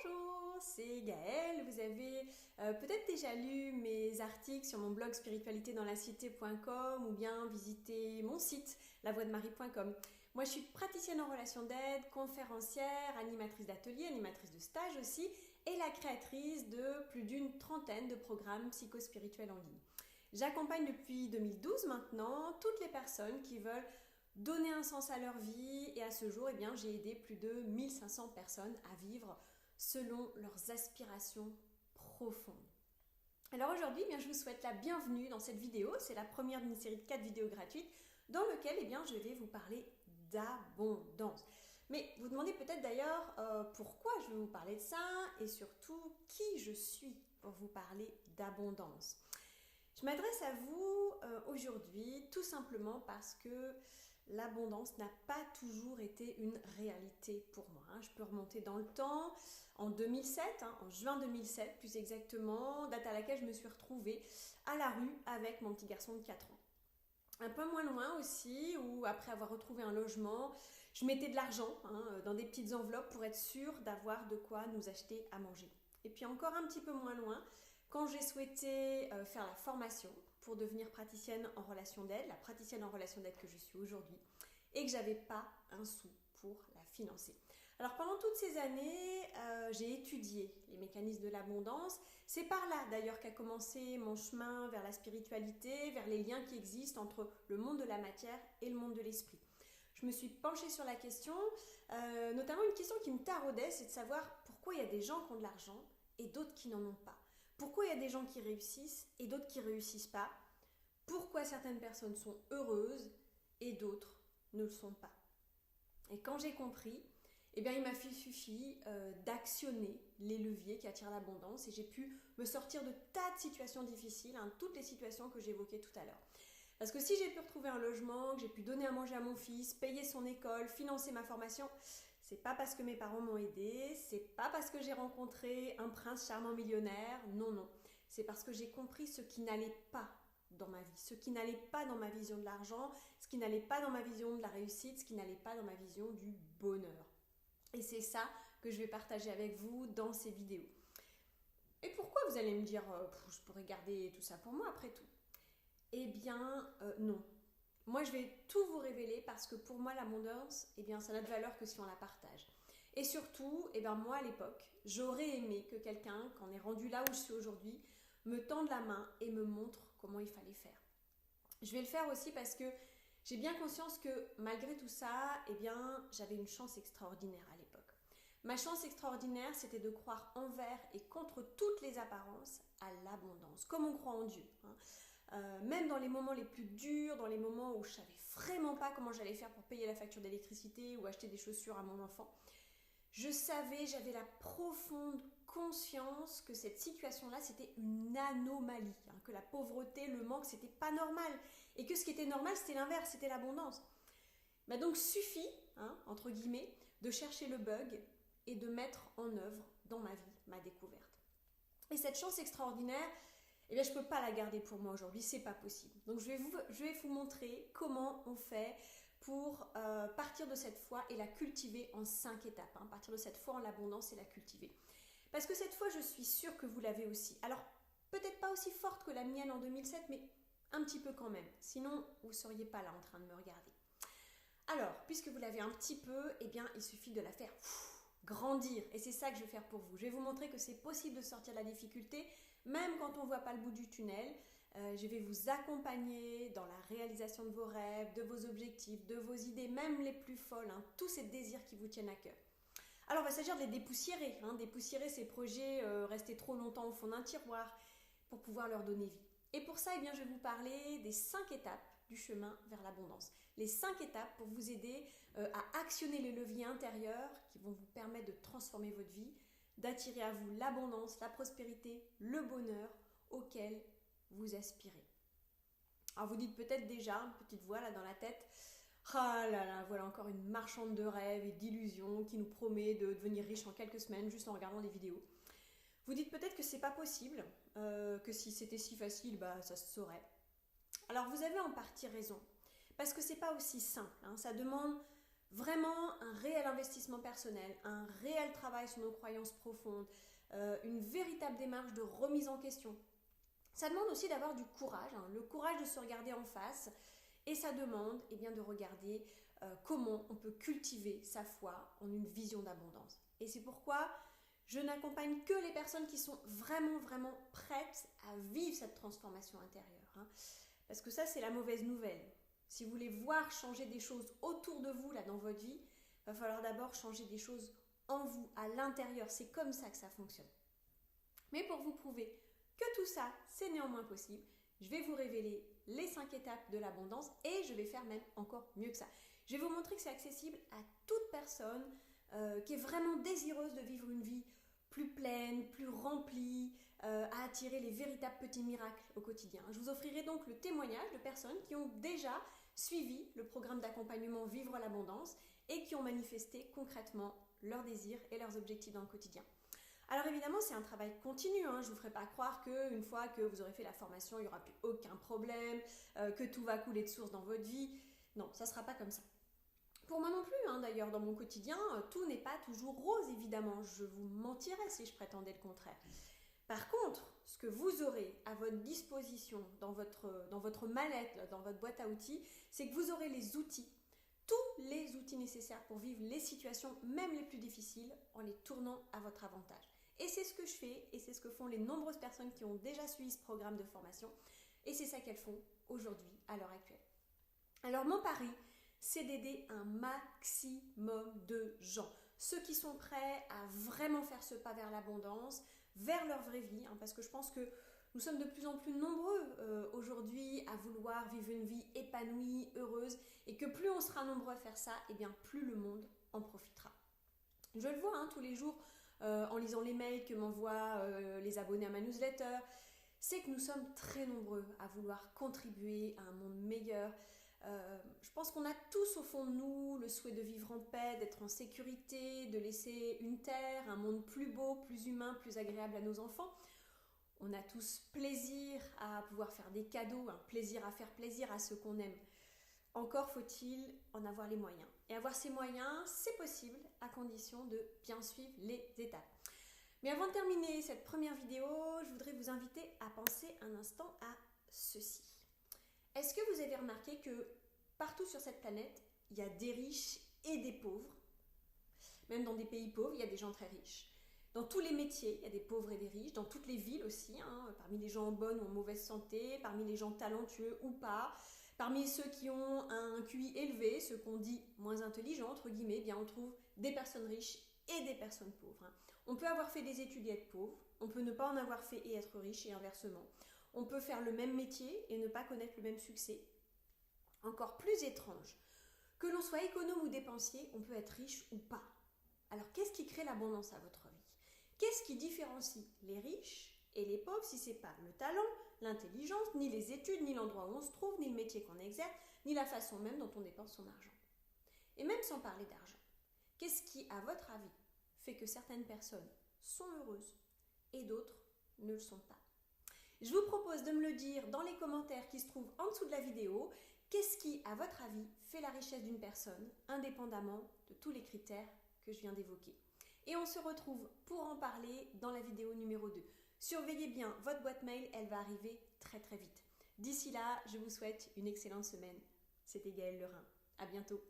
Bonjour, c'est Gaëlle. Vous avez peut-être déjà lu mes articles sur mon blog spiritualitédanslacité.com ou bien visité mon site lavoixdemarie.com. Moi, je suis praticienne en relation d'aide, conférencière, animatrice d'ateliers, animatrice de stages aussi et la créatrice de plus d'une trentaine de programmes psychospirituels en ligne. J'accompagne depuis 2012 maintenant toutes les personnes qui veulent donner un sens à leur vie et à ce jour, j'ai aidé plus de 1500 personnes à vivre selon leurs aspirations profondes. Alors aujourd'hui, je vous souhaite la bienvenue dans cette vidéo. C'est la première d'une série de 4 vidéos gratuites dans lesquelles je vais vous parler d'abondance. Mais vous demandez peut-être d'ailleurs pourquoi je vais vous parler de ça et surtout qui je suis pour vous parler d'abondance. Je m'adresse à vous aujourd'hui tout simplement parce que l'abondance n'a pas toujours été une réalité pour moi. Je peux remonter dans le temps, en 2007, en juin 2007 plus exactement, date à laquelle je me suis retrouvée à la rue avec mon petit garçon de 4 ans. Un peu moins loin aussi, où après avoir retrouvé un logement, je mettais de l'argent dans des petites enveloppes pour être sûre d'avoir de quoi nous acheter à manger. Et puis encore un petit peu moins loin, quand j'ai souhaité faire la formation pour devenir praticienne en relation d'aide, la praticienne en relation d'aide que je suis aujourd'hui, et que j'avais pas un sou pour la financer. Alors pendant toutes ces années, j'ai étudié les mécanismes de l'abondance. C'est par là d'ailleurs qu'a commencé mon chemin vers la spiritualité, vers les liens qui existent entre le monde de la matière et le monde de l'esprit. Je me suis penchée sur la question, notamment une question qui me taraudait, c'est de savoir pourquoi il y a des gens qui ont de l'argent et d'autres qui n'en ont pas. Pourquoi il y a des gens qui réussissent et d'autres qui ne réussissent pas? Pourquoi certaines personnes sont heureuses et d'autres ne le sont pas? Et quand j'ai compris, il m'a suffi d'actionner les leviers qui attirent l'abondance et j'ai pu me sortir de tas de situations difficiles, toutes les situations que j'évoquais tout à l'heure. Parce que si j'ai pu retrouver un logement, que j'ai pu donner à manger à mon fils, payer son école, financer ma formation, c'est pas parce que mes parents m'ont aidé, c'est pas parce que j'ai rencontré un prince charmant millionnaire, non. C'est parce que j'ai compris ce qui n'allait pas dans ma vie, ce qui n'allait pas dans ma vision de l'argent, ce qui n'allait pas dans ma vision de la réussite, ce qui n'allait pas dans ma vision du bonheur. Et c'est ça que je vais partager avec vous dans ces vidéos. Et pourquoi vous allez me dire, je pourrais garder tout ça pour moi après tout? Non. Moi, je vais tout vous révéler parce que pour moi, l'abondance, ça n'a de valeur que si on la partage. Et surtout, moi, à l'époque, j'aurais aimé que quelqu'un, quand on est rendu là où je suis aujourd'hui, me tende la main et me montre comment il fallait faire. Je vais le faire aussi parce que j'ai bien conscience que malgré tout ça, j'avais une chance extraordinaire à l'époque. Ma chance extraordinaire, c'était de croire envers et contre toutes les apparences à l'abondance, comme on croit en Dieu. Même dans les moments les plus durs, dans les moments où je ne savais vraiment pas comment j'allais faire pour payer la facture d'électricité ou acheter des chaussures à mon enfant, j'avais la profonde conscience que cette situation-là, c'était une anomalie, que la pauvreté, le manque, c'était pas normal, et que ce qui était normal, c'était l'inverse, c'était l'abondance. Donc suffit, entre guillemets, de chercher le bug et de mettre en œuvre dans ma vie ma découverte. Et cette chance extraordinaire, je ne peux pas la garder pour moi aujourd'hui, c'est pas possible. Donc je vais vous montrer comment on fait pour partir de cette foi et la cultiver en 5 étapes. Partir de cette foi en l'abondance et la cultiver. Parce que cette foi, je suis sûre que vous l'avez aussi. Alors, peut-être pas aussi forte que la mienne en 2007, mais un petit peu quand même. Sinon, vous ne seriez pas là en train de me regarder. Alors, puisque vous l'avez un petit peu, il suffit de la faire grandir. Et c'est ça que je vais faire pour vous. Je vais vous montrer que c'est possible de sortir de la difficulté, même quand on ne voit pas le bout du tunnel. Je vais vous accompagner dans la réalisation de vos rêves, de vos objectifs, de vos idées, même les plus folles, tous ces désirs qui vous tiennent à cœur. Alors, il va s'agir de les dépoussiérer, dépoussiérer ces projets restés trop longtemps au fond d'un tiroir pour pouvoir leur donner vie. Et pour ça, je vais vous parler des 5 étapes du chemin vers l'abondance. Les 5 étapes pour vous aider à actionner les leviers intérieurs qui vont vous permettre de transformer votre vie, d'attirer à vous l'abondance, la prospérité, le bonheur auquel vous aspirez. Alors vous dites peut-être déjà, une petite voix là dans la tête, ah là là, voilà encore une marchande de rêves et d'illusions qui nous promet de devenir riche en quelques semaines juste en regardant des vidéos. Vous dites peut-être que c'est pas possible, que si c'était si facile, ça se saurait. Alors vous avez en partie raison, parce que c'est pas aussi simple, ça demande Vraiment un réel investissement personnel, un réel travail sur nos croyances profondes, une véritable démarche de remise en question. Ça demande aussi d'avoir du courage, le courage de se regarder en face, et ça demande de regarder comment on peut cultiver sa foi en une vision d'abondance. Et c'est pourquoi je n'accompagne que les personnes qui sont vraiment prêtes à vivre cette transformation intérieure. Parce que ça, c'est la mauvaise nouvelle. Si vous voulez voir changer des choses autour de vous, là, dans votre vie, il va falloir d'abord changer des choses en vous, à l'intérieur. C'est comme ça que ça fonctionne. Mais pour vous prouver que tout ça, c'est néanmoins possible, je vais vous révéler les 5 étapes de l'abondance et je vais faire même encore mieux que ça. Je vais vous montrer que c'est accessible à toute personne qui est vraiment désireuse de vivre une vie plus pleine, plus remplie, à attirer les véritables petits miracles au quotidien. Je vous offrirai donc le témoignage de personnes qui ont déjà suivi le programme d'accompagnement Vivre l'abondance et qui ont manifesté concrètement leurs désirs et leurs objectifs dans le quotidien. Alors évidemment, c'est un travail continu, je ne vous ferai pas croire qu'une fois que vous aurez fait la formation, il n'y aura plus aucun problème, que tout va couler de source dans votre vie. Non, ça ne sera pas comme ça. Pour moi non plus, d'ailleurs, dans mon quotidien, tout n'est pas toujours rose, évidemment. Je vous mentirais si je prétendais le contraire. Par contre, ce que vous aurez à votre disposition dans votre mallette, dans votre boîte à outils, c'est que vous aurez les outils, tous les outils nécessaires pour vivre les situations, même les plus difficiles, en les tournant à votre avantage. Et c'est ce que je fais et c'est ce que font les nombreuses personnes qui ont déjà suivi ce programme de formation. Et c'est ça qu'elles font aujourd'hui, à l'heure actuelle. Alors mon pari, c'est d'aider un maximum de gens. Ceux qui sont prêts à vraiment faire ce pas vers l'abondance, vers leur vraie vie, parce que je pense que nous sommes de plus en plus nombreux aujourd'hui à vouloir vivre une vie épanouie, heureuse, et que plus on sera nombreux à faire ça, plus le monde en profitera. Je le vois tous les jours en lisant les mails que m'envoient les abonnés à ma newsletter, c'est que nous sommes très nombreux à vouloir contribuer à un monde meilleur. Je pense qu'on a tous au fond de nous le souhait de vivre en paix, d'être en sécurité, de laisser une terre, un monde plus beau, plus humain, plus agréable à nos enfants. On a tous plaisir à pouvoir faire des cadeaux, un plaisir à faire plaisir à ceux qu'on aime. Encore faut-il en avoir les moyens. Et avoir ces moyens, c'est possible à condition de bien suivre les étapes. Mais avant de terminer cette première vidéo, je voudrais vous inviter à penser un instant à ceci. Est-ce que vous avez remarqué que partout sur cette planète, il y a des riches et des pauvres? Même dans des pays pauvres, il y a des gens très riches. Dans tous les métiers, il y a des pauvres et des riches. Dans toutes les villes aussi, parmi les gens en bonne ou en mauvaise santé, parmi les gens talentueux ou pas, parmi ceux qui ont un QI élevé, ceux qu'on dit moins intelligents, entre guillemets, on trouve des personnes riches et des personnes pauvres. On peut avoir fait des études et être pauvre, on peut ne pas en avoir fait et être riche et inversement. On peut faire le même métier et ne pas connaître le même succès. Encore plus étrange, que l'on soit économe ou dépensier, on peut être riche ou pas. Alors qu'est-ce qui crée l'abondance à votre vie? Qu'est-ce qui différencie les riches et les pauvres si ce n'est pas le talent, l'intelligence, ni les études, ni l'endroit où on se trouve, ni le métier qu'on exerce, ni la façon même dont on dépense son argent? Et même sans parler d'argent, qu'est-ce qui, à votre avis, fait que certaines personnes sont heureuses et d'autres ne le sont pas? Je vous propose de me le dire dans les commentaires qui se trouvent en dessous de la vidéo. Qu'est-ce qui, à votre avis, fait la richesse d'une personne, indépendamment de tous les critères que je viens d'évoquer? Et on se retrouve pour en parler dans la vidéo numéro 2. Surveillez bien votre boîte mail, elle va arriver très très vite. D'ici là, je vous souhaite une excellente semaine. C'était Gaëlle Lerain. À bientôt.